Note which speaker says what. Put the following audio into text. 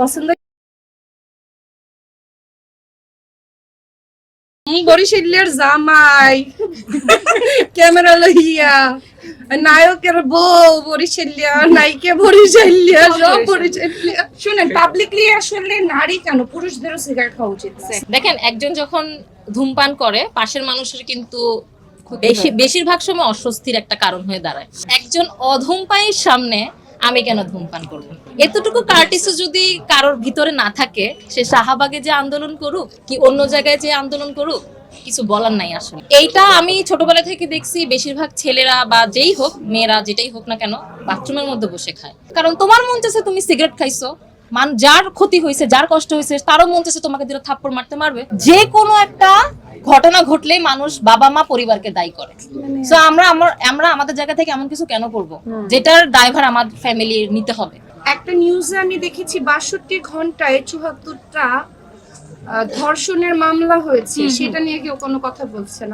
Speaker 1: পছন্দ বরিশালের জামাই ক্যামেরা লইয়া নায়কের বউ বরিশালিয়া নায়িকা বরিশালিয়া সব বরিশালিয়া। শুনেন পাবলিকলি আসলে নারী কেন পুরুষদেরও সিগারেট খাওয়া উচিত না।
Speaker 2: দেখেন একজন যখন ধূমপান করে পাশের মানুষের কিন্তু বেশিরভাগ সময় অস্বস্তির একটা কারণ হয়ে দাঁড়ায়। একজন অধূমপায়ীর সামনে আমি কেন ধূমপান করব? এতটুকু কার্টিসও যদি কারোর ভিতরে না থাকে, সে শাহবাগে যে আন্দোলন করুক কি অন্য জায়গায় যে আন্দোলন করুক, কিছু বলার নাই আসলে। এইটা আমি ছোটবেলা থেকে দেখছি, বেশিরভাগ ছেলেরা বা যেই হোক, মেয়েরা যেটাই হোক না কেন, বাথরুমের মধ্যে বসে খায়। কারণ তোমার মন চাইছে তুমি সিগারেট খাইছো, যার ক্ষতি হয়েছে, যার কষ্ট হয়েছে, তারও মন চাইছে তোমাকে দিলে থাপ্পড় মারতে মারবে। যে কোনো একটা ঘটনা ঘটলেই মানুষ বাবা মা পরিবারকে দায়ী করে। সো আমরা আমাদের জায়গা থেকে এমন কিছু কেন করব যেটার দায়ভার আমাদের ফ্যামিলির নিতে হবে?
Speaker 1: একটা নিউজে আমি দেখেছি ৬২ ঘন্টায় ৭৪টা ধর্ষণের মামলা হয়েছে, সেটা নিয়ে কেউ কোনো কথা বলছে না।